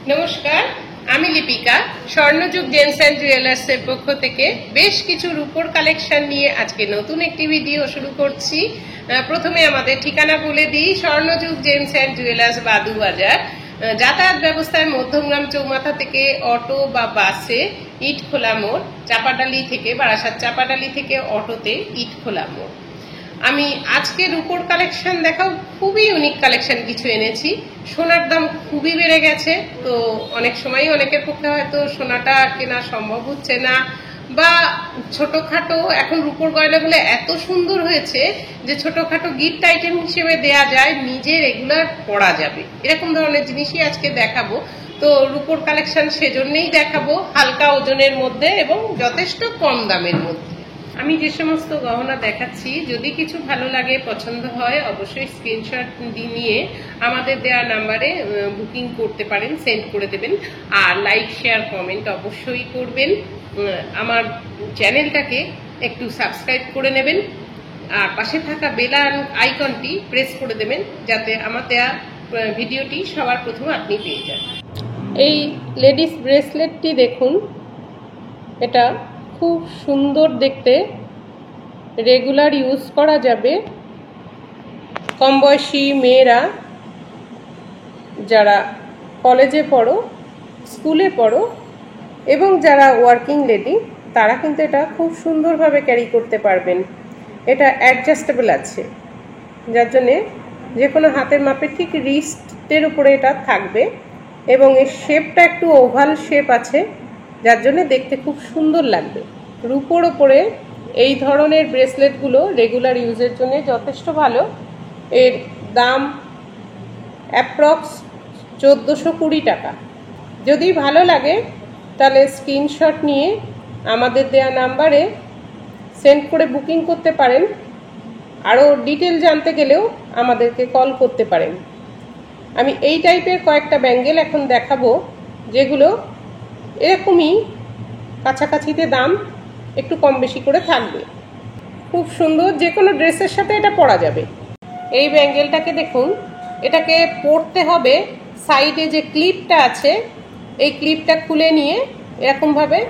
নমস্কার, আমি Lipika. স্বর্ণযুগ James and jewellers এর পক্ষ থেকে বেশ কিছু রূপোর কালেকশন নিয়ে আজকে নতুন একটি ভিডিও শুরু করছি। প্রথমে আমাদের ঠিকানা বলে দিই। স্বর্ণযুগ জেমস অ্যান্ড জুয়েলার্স, বাদুবাজার। যাতায়াত ব্যবস্থায় মধ্যমগ্রাম চৌমাথা থেকে অটো বা বাসে ইটখোলা মোড়, চাপাডালি থেকে বারাসাত চাপাডালি থেকে অটোতে ইটখোলা মোড়। আমি আজকে রূপোর কালেকশন দেখাও, খুবই ইউনিক কালেকশন কিছু এনেছি। সোনার দাম খুবই বেড়ে গেছে, তো অনেক সময় অনেকের পক্ষে হয়তো সোনাটা কেনা সম্ভব হচ্ছে না, বা ছোটখাটো এখন রূপোর গয়নাগুলো এত সুন্দর হয়েছে যে ছোটখাটো গিফট আইটেম হিসেবে দেয়া যায়, নিজে রেগুলার পরা যাবে, এরকম ধরনের জিনিসই আজকে দেখাবো। তো রূপোর কালেকশন সেজন্যই দেখাবো, হালকা ওজনের মধ্যে এবং যথেষ্ট কম দামের মধ্যে। আমি যে সমস্ত গহনা দেখাচ্ছি, যদি কিছু ভালো লাগে, পছন্দ হয়, অবশ্যই স্ক্রিনশট নিয়ে আমাদের দেওয়া নাম্বারে বুকিং করতে পারেন, সেন্ড করে দেবেন। আর লাইক, শেয়ার, কমেন্ট অবশ্যই করবেন। আমার চ্যানেলটাকে একটু সাবস্ক্রাইব করে নেবেন, আর পাশে থাকা বেল আইকনটি প্রেস করে দেবেন, যাতে আমার দেওয়া ভিডিওটি সবার প্রথমে আপনি পেয়ে যান। এই লেডিস ব্রেসলেটটি দেখুন, এটা খুব সুন্দর দেখতে, রেগুলার ইউজ করা যাবে। কম বয়সী মেয়েরা যারা কলেজে পড়ো, স্কুলে পড়ো এবং যারা ওয়ার্কিং লেডি, তারা কিন্তু এটা খুব সুন্দরভাবে ক্যারি করতে পারবেন। এটা অ্যাডজাস্টেবল আছে, যার জন্যে যে কোনো হাতের মাপের ঠিক রিস্টের উপরে এটা থাকবে, এবং এর শেপটা একটু ওভাল শেপ আছে, যার জন্য দেখতে খুব সুন্দর লাগবে। রূপোর ওপরে এই ধরনের ব্রেসলেটগুলো রেগুলার ইউজের জন্য যথেষ্ট ভালো। এর দাম অ্যাপ্রক্স 1420 টাকা। যদি ভালো লাগে তাহলে স্ক্রিনশট নিয়ে আমাদের দেয়া নাম্বারে সেন্ড করে বুকিং করতে পারেন। আরও ডিটেল জানতে গেলেও আমাদেরকে কল করতে পারেন। আমি এই টাইপের কয়েকটা ব্যাঙ্গেল এখন দেখাবো, যেগুলো এরকমই কাছাকাছিতে দাম একটু কম বেশি করে থাকবে। খুব সুন্দর, যে কোনো ড্রেসের সাথে এটা পরা যাবে। এই ব্যাঙ্গেলটাকে দেখুন, এটাকে পরতে হবে, সাইডে যে ক্লিপটা আছে এই ক্লিপটা খুলে নিয়ে এরকমভাবে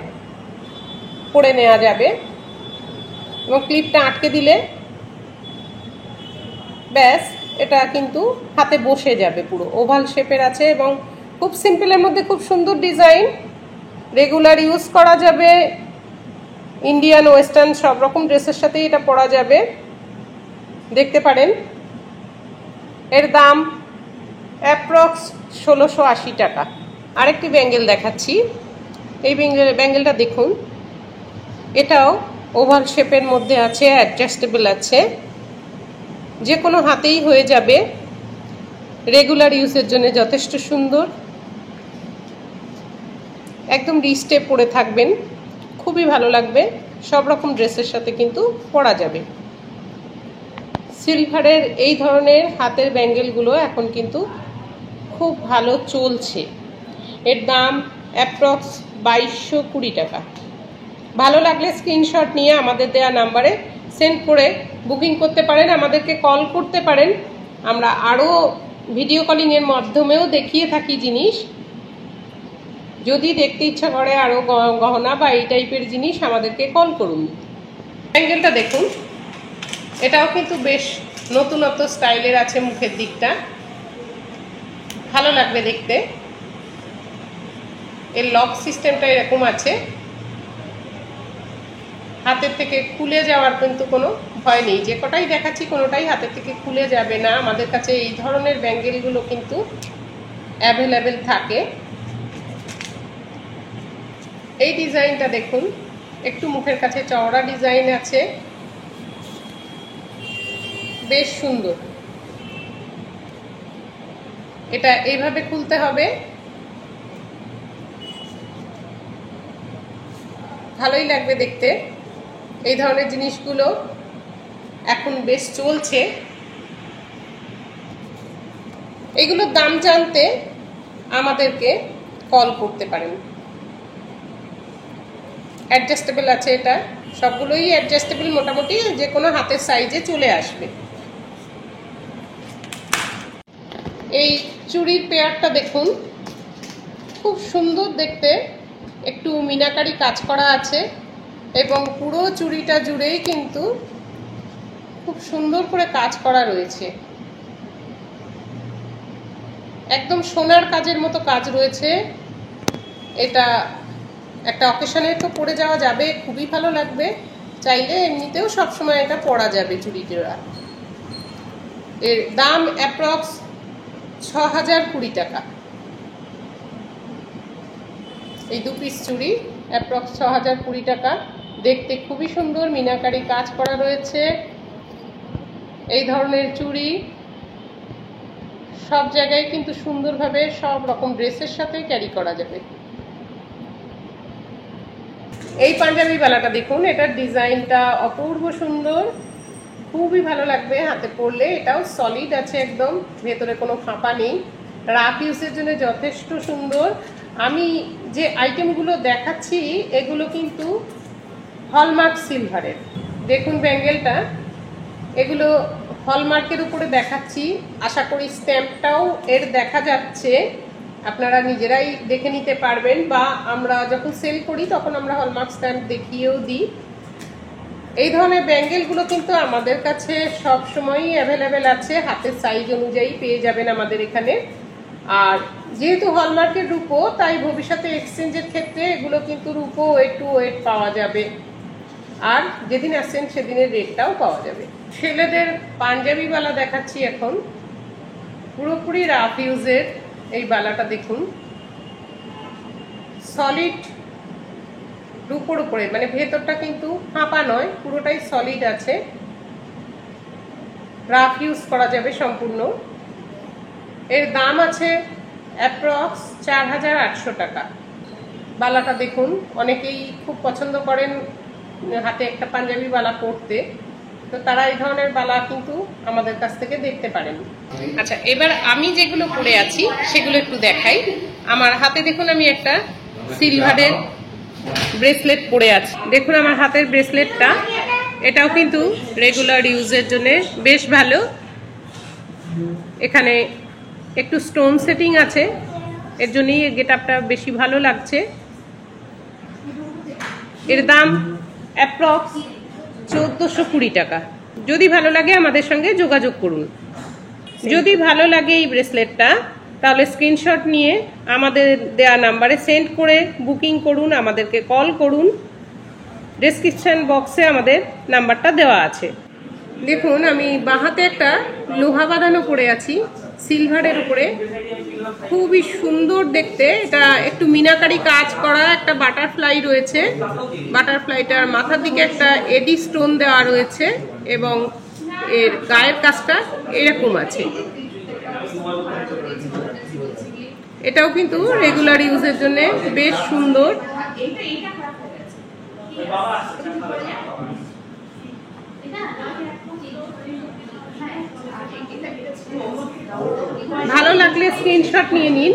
পরে নেওয়া যাবে, এবং ক্লিপটা আটকে দিলে ব্যাস, এটা কিন্তু হাতে বসে যাবে। পুরো ওভাল শেপের আছে এবং খুব সিম্পলের মধ্যে খুব সুন্দর ডিজাইন। রেগুলার ইউজ করা যাবে, ইন্ডিয়ান ওয়েস্টার্ন সব রকম ড্রেসের সাথেই এটা পরা যাবে। দেখতে পারেন এর দাম অ্যাপ্রক্স 1680 টাকা। আরেকটি ব্যাঙ্গেল দেখাচ্ছি, এই ব্যাঙ্গেলটা দেখুন, এটাও ওভাল শেপের মধ্যে আছে, অ্যাডজাস্টেবল আছে, যে কোনো হাতেই হয়ে যাবে, রেগুলার ইউজের জন্য যথেষ্ট সুন্দর। একদম রিস্টে পরে থাকবেন, খুবই ভালো লাগবে, সব রকম ড্রেসের সাথে কিন্তু পরা যাবে। সিলভারের এই ধরনের হাতের ব্যাঙ্গেলগুলো এখন কিন্তু খুব ভালো চলছে। এর দাম অ্যাপ্রক্স 2220 টাকা। ভালো লাগলে স্ক্রিনশট নিয়ে আমাদের দেওয়া নাম্বারে সেন্ড করে বুকিং করতে পারেন, আমাদেরকে কল করতে পারেন। আমরা আরও ভিডিও কলিংয়ের মাধ্যমেও দেখিয়ে থাকি জিনিস। যদি দেখতে ইচ্ছা করে আরও গহনা বা এই টাইপের জিনিস, আমাদেরকে কল করুন। ব্যাঙ্গেলটা দেখুন, এটাও কিন্তু বেশ নতুনত্ব স্টাইলের আছে, মুখের দিকটা ভালো লাগবে দেখতে। এর লক সিস্টেমটা এরকম আছে, হাতের থেকে খুলে যাওয়ার কিন্তু কোনো ভয় নেই। যে কটাই দেখাচ্ছি কোনোটাই হাতের থেকে খুলে যাবে না। আমাদের কাছে এই ধরনের ব্যাঙ্গেলগুলো কিন্তু অ্যাভেলেবেল থাকে। এই ডিজাইনটা দেখুন, একটু মুখের কাছে চওড়া ডিজাইন আছে, বেশ সুন্দর। এটা এইভাবে খুলতে হবে, ভালোই লাগবে দেখতে। এই ধরনের জিনিসগুলো এখন বেশ চলছে। এগুলোর দাম জানতে আমাদেরকে কল করতে পারেন। অ্যাডজাস্টেবল আছে, এটা সবগুলোই অ্যাডজাস্টেবল, মোটামুটি যে কোনো হাতের সাইজে চলে আসবে। এই চুড়ির পেয়ারটা দেখুন, খুব সুন্দর দেখতে, একটু মিনাকারি কাজ করা আছে এবং পুরো চুড়িটা জুড়েই কিন্তু খুব সুন্দর করে কাজ করা রয়েছে। একদম সোনার কাজের মতো কাজ রয়েছে। এটা একটা অকেশনে তো পরে যাওয়া যাবে, খুবই ভালো লাগবে। চাইলে এমনিতেও সবসময় এটা পরা যাবে চুড়ি জোড়া। এর দাম অ্যাপ্রক্স 6020 টাকা। এই 2 পিস চুড়ি অ্যাপ্রক্স 6020 টাকা। দেখতে খুবই সুন্দর, মিনাকারি কাজ করা রয়েছে। এই ধরনের চুড়ি সব জায়গায় কিন্তু সুন্দরভাবে সব রকম ড্রেসের সাথে ক্যারি করা যাবে। এই পাঞ্জাবি বালাটা দেখুন, এটার ডিজাইনটা অপূর্ব সুন্দর, খুবই ভালো লাগবে হাতে পরলে। এটাও সলিড আছে, একদম ভেতরে কোনো ফাঁপা নেই। রাফ ইউজের জন্য যথেষ্ট সুন্দর। আমি যে আইটেমগুলো দেখাচ্ছি এগুলো কিন্তু হলমার্ক সিলভারের। দেখুন ব্যাঙ্গেলটা, এগুলো হলমার্কের উপরে দেখাচ্ছি। আশা করি স্ট্যাম্পটাও এর দেখা যাচ্ছে, আপনারা নিজেরাই দেখে নিতে পারবেন, বা আমরা যখন সেল করি তখন আমরা হলমার্ক স্ট্যাম্প দেখিয়েও দিই। এই ধরনের ব্যাঙ্গেলগুলো কিন্তু আমাদের কাছে সব সময়ই অ্যাভেলেবেল আছে, হাতের সাইজ অনুযায়ী পেয়ে যাবেন আমাদের এখানে। আর যেহেতু হলমার্কের রূপো, তাই ভবিষ্যতে এক্সচেঞ্জের ক্ষেত্রে এগুলো কিন্তু রূপো ওয়েট টু ওয়েট পাওয়া যাবে, আর যেদিন আসছেন সেদিনের রেটটাও পাওয়া যাবে। ছেলেদের পাঞ্জাবি বালা দেখাচ্ছি এখন, পুরোপুরি রাফ ইউজের। এই বালাটা দেখুন, সলিড রূপোর উপরে, মানে ভেতরটা কিন্তু ফাঁপা নয়, পুরোটাই সলিড আছে। রাফ ইউজ করা যাবে সম্পূর্ণ। এর দাম আছে অ্যাপ্রক্স 4800 টাকা। বালাটা দেখুন, অনেকেই খুব পছন্দ করেন হাতে একটা পাঞ্জাবি বালা পরতে, তো তারা এই ধরনের বালা কিন্তু আমাদের কাছ থেকে দেখতে পারেন। আচ্ছা, এবার আমি যেগুলো পরে আছি সেগুলো একটু দেখাই। আমার হাতে দেখুন, আমি একটা সিলভারের ব্রেসলেট পরে আছে। দেখুন আমার হাতের ব্রেসলেটটা, এটাও কিন্তু রেগুলার ইউজের জন্য বেশ ভালো। এখানে একটু স্টোন সেটিং আছে, এর জন্যই গেট আপটা বেশি ভালো লাগছে। এর দাম অ্যাপ্রক্স 1420 টাকা। যদি ভালো লাগে আমাদের সঙ্গে যোগাযোগ করুন। যদি ভালো লাগে এই ব্রেসলেটটা, তাহলে স্ক্রিনশট নিয়ে আমাদের দেয়া নাম্বারে সেন্ড করে বুকিং করুন, আমাদেরকে কল করুন। ডেসক্রিপশন বক্সে আমাদের নাম্বারটা দেওয়া আছে। দেখুন আমি বাঁহাতে একটা লোহা বাঁধানো পরে আছি সিলভারের উপরে, খুবই সুন্দর দেখতে। এটা একটু মিনাকারি কাজ করা, একটা বাটারফ্লাই রয়েছে। বাটারফ্লাইটার মাথার দিকে একটা এডি স্টোন দেওয়া রয়েছে এবং এর গায়ের কাজটা এরকম আছে। এটাও কিন্তু রেগুলার ইউজের জন্য বেশ সুন্দর। ভালো লাগলে স্ক্রিনশট নিয়ে নিন।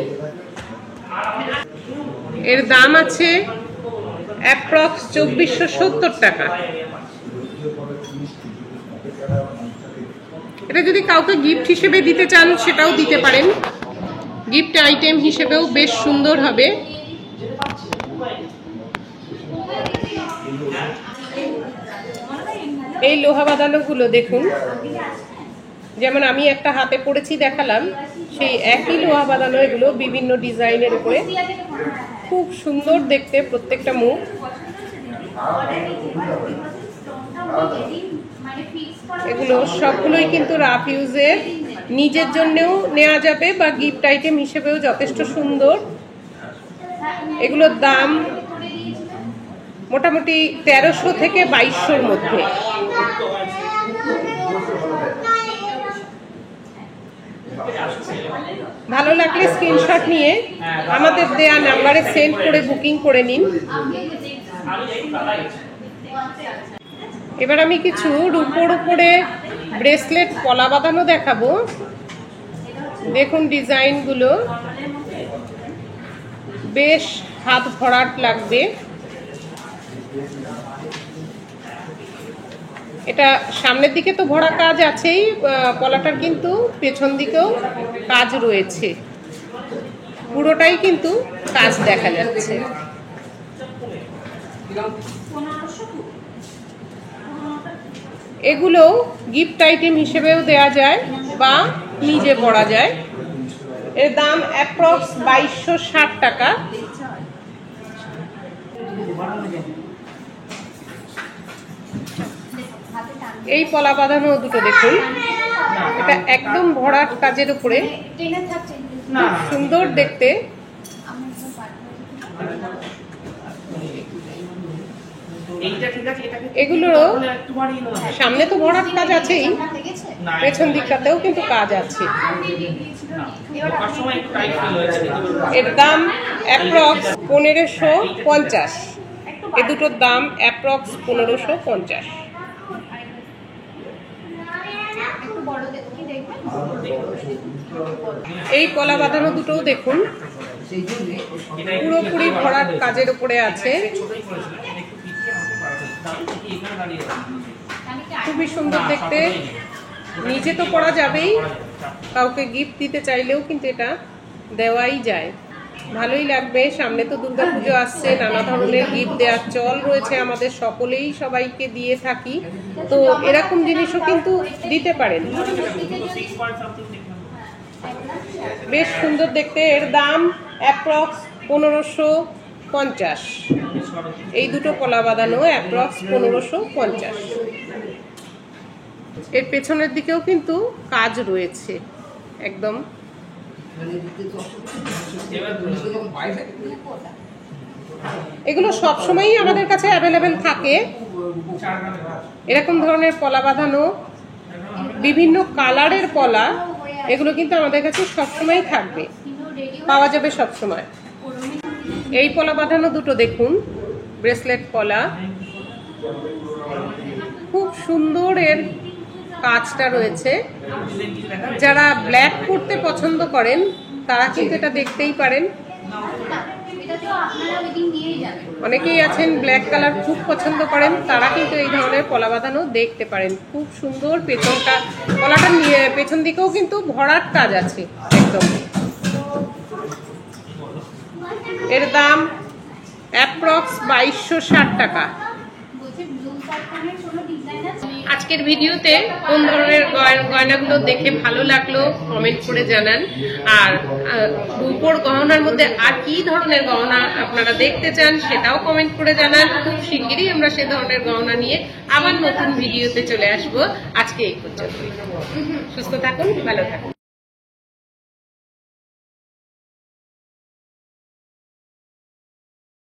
এর দাম আছে অ্যাপ্রক্স 2470 টাকা। এটা যদি কাউকে গিফট হিসেবে দিতে চান সেটাও দিতে পারেন, গিফট আইটেম হিসেবেও বেশ সুন্দর হবে। এই লোহা বাঁধানোগুলো দেখুন, যেমন আমি একটা হাতে পড়েছি দেখালাম, সেই একই লোহা বাঁধানো এগুলো বিভিন্ন ডিজাইনের উপরে, খুব সুন্দর দেখতে প্রত্যেকটা মুখ। এগুলো সবগুলোই কিন্তু রাফ ইউজের, নিজের জন্যও নেওয়া যাবে বা গিফট আইটেম হিসেবেও যথেষ্ট সুন্দর। এগুলোর দাম মোটামুটি 1300 থেকে 2200-র মধ্যে। ভালো লাগলে স্ক্রিনশট নিয়ে আমাদের দেয়া নাম্বারে সেন্ড করে বুকিং করে নিন। এবার আমি কিছু রূপোর উপরে ব্রেসলেট পলা বাঁধানো দেখাবো। দেখুন ডিজাইনগুলো বেশ হাত ভরাট লাগবে। এটা সামনের দিকে তো ভরা কাজ আছেই, পলাটার কিন্তু পেছন দিকেও কাজ রয়েছে। পুরোটাই কিন্তু কাজ দেখা যাচ্ছে। এগুলো গিফট আইটেম হিসেবেও দেয়া যায় বা নিজে পরা যায়। এর দাম অ্যাপ্রক্স 2260 টাকা। এই পলা বাঁধানো দুটো দেখুন, এটা একদম ভরাট কাজের উপরে, সুন্দর দেখতে। এগুলোরও সামনে তো ভরাট কাজ আছেই, পেছন দিকটাতেও কিন্তু কাজ আছে। এর দাম অ্যাপ্রক্স 1550। এ দুটোর দাম অ্যাপ্রক্স 1550। এই পলা বাঁধানো দুটোও দেখুন, পুরোপুরি ভরাট কাজের উপরে আছে, খুবই সুন্দর দেখতে। নিজে তো পরা যাবেই, কাউকে গিফট দিতে চাইলেও কিন্তু এটা দেওয়াই যায়, ভালোই লাগবে। সামনে তো দুর্গাপুজো আসছে, নানা ধরনের গিফট দেওয়ার চল রয়েছে আমাদের, সকলেই সবাইকে দিয়ে থাকি, তো এরকম জিনিসও কিন্তু দিতে পারেন। বেশ সুন্দর দেখতে। এর দাম অ্যাপ্রক্স 1550। এই দুটো পলা বাঁধানো অ্যাপ্রক্স 1550। এর পেছনের দিকেও কিন্তু কাজ রয়েছে একদম। এগুলো সবসময়ই আমাদের কাছে অ্যাভেলেবেল থাকে। এরকম ধরনের পলা বাঁধানো, বিভিন্ন কালারের পলা, এগুলো কিন্তু আমাদের কাছে সবসময় থাকবে, পাওয়া যাবে সবসময়। এই পলা বাঁধানো দুটো দেখুন, ব্রেসলেট পলা, খুব সুন্দর এর কাজটা রয়েছে। যারা ব্ল্যাক পরতে পছন্দ করেন তারা কিন্তু এটা দেখতেই পারেন। অনেকেই আছেন ব্ল্যাক কালার খুব পছন্দ করেন, তারা কিন্তু এই ধরনের পলা বাঁধানো দেখতে পারেন। খুব সুন্দর পেছনটা, পলাটা নিয়ে পেছন দিকেও কিন্তু ভরাট কাজ আছে একদম। এর দাম অ্যাপ্রক্স 2260 টাকা। আজকের ভিডিওতে কোন ধরনের গয়নাগুলো দেখে ভালো লাগলো কমেন্ট করে জানান, আর রূপোর গহনার মধ্যে আর কি ধরনের গহনা আপনারা দেখতে চান সেটাও কমেন্ট করে জানান। খুব শিগগিরই আমরা সে ধরনের গহনা নিয়ে আবার নতুন ভিডিওতে চলে আসবো। আজকে এই পর্যন্ত। সুস্থ থাকুন, ভালো থাকুন।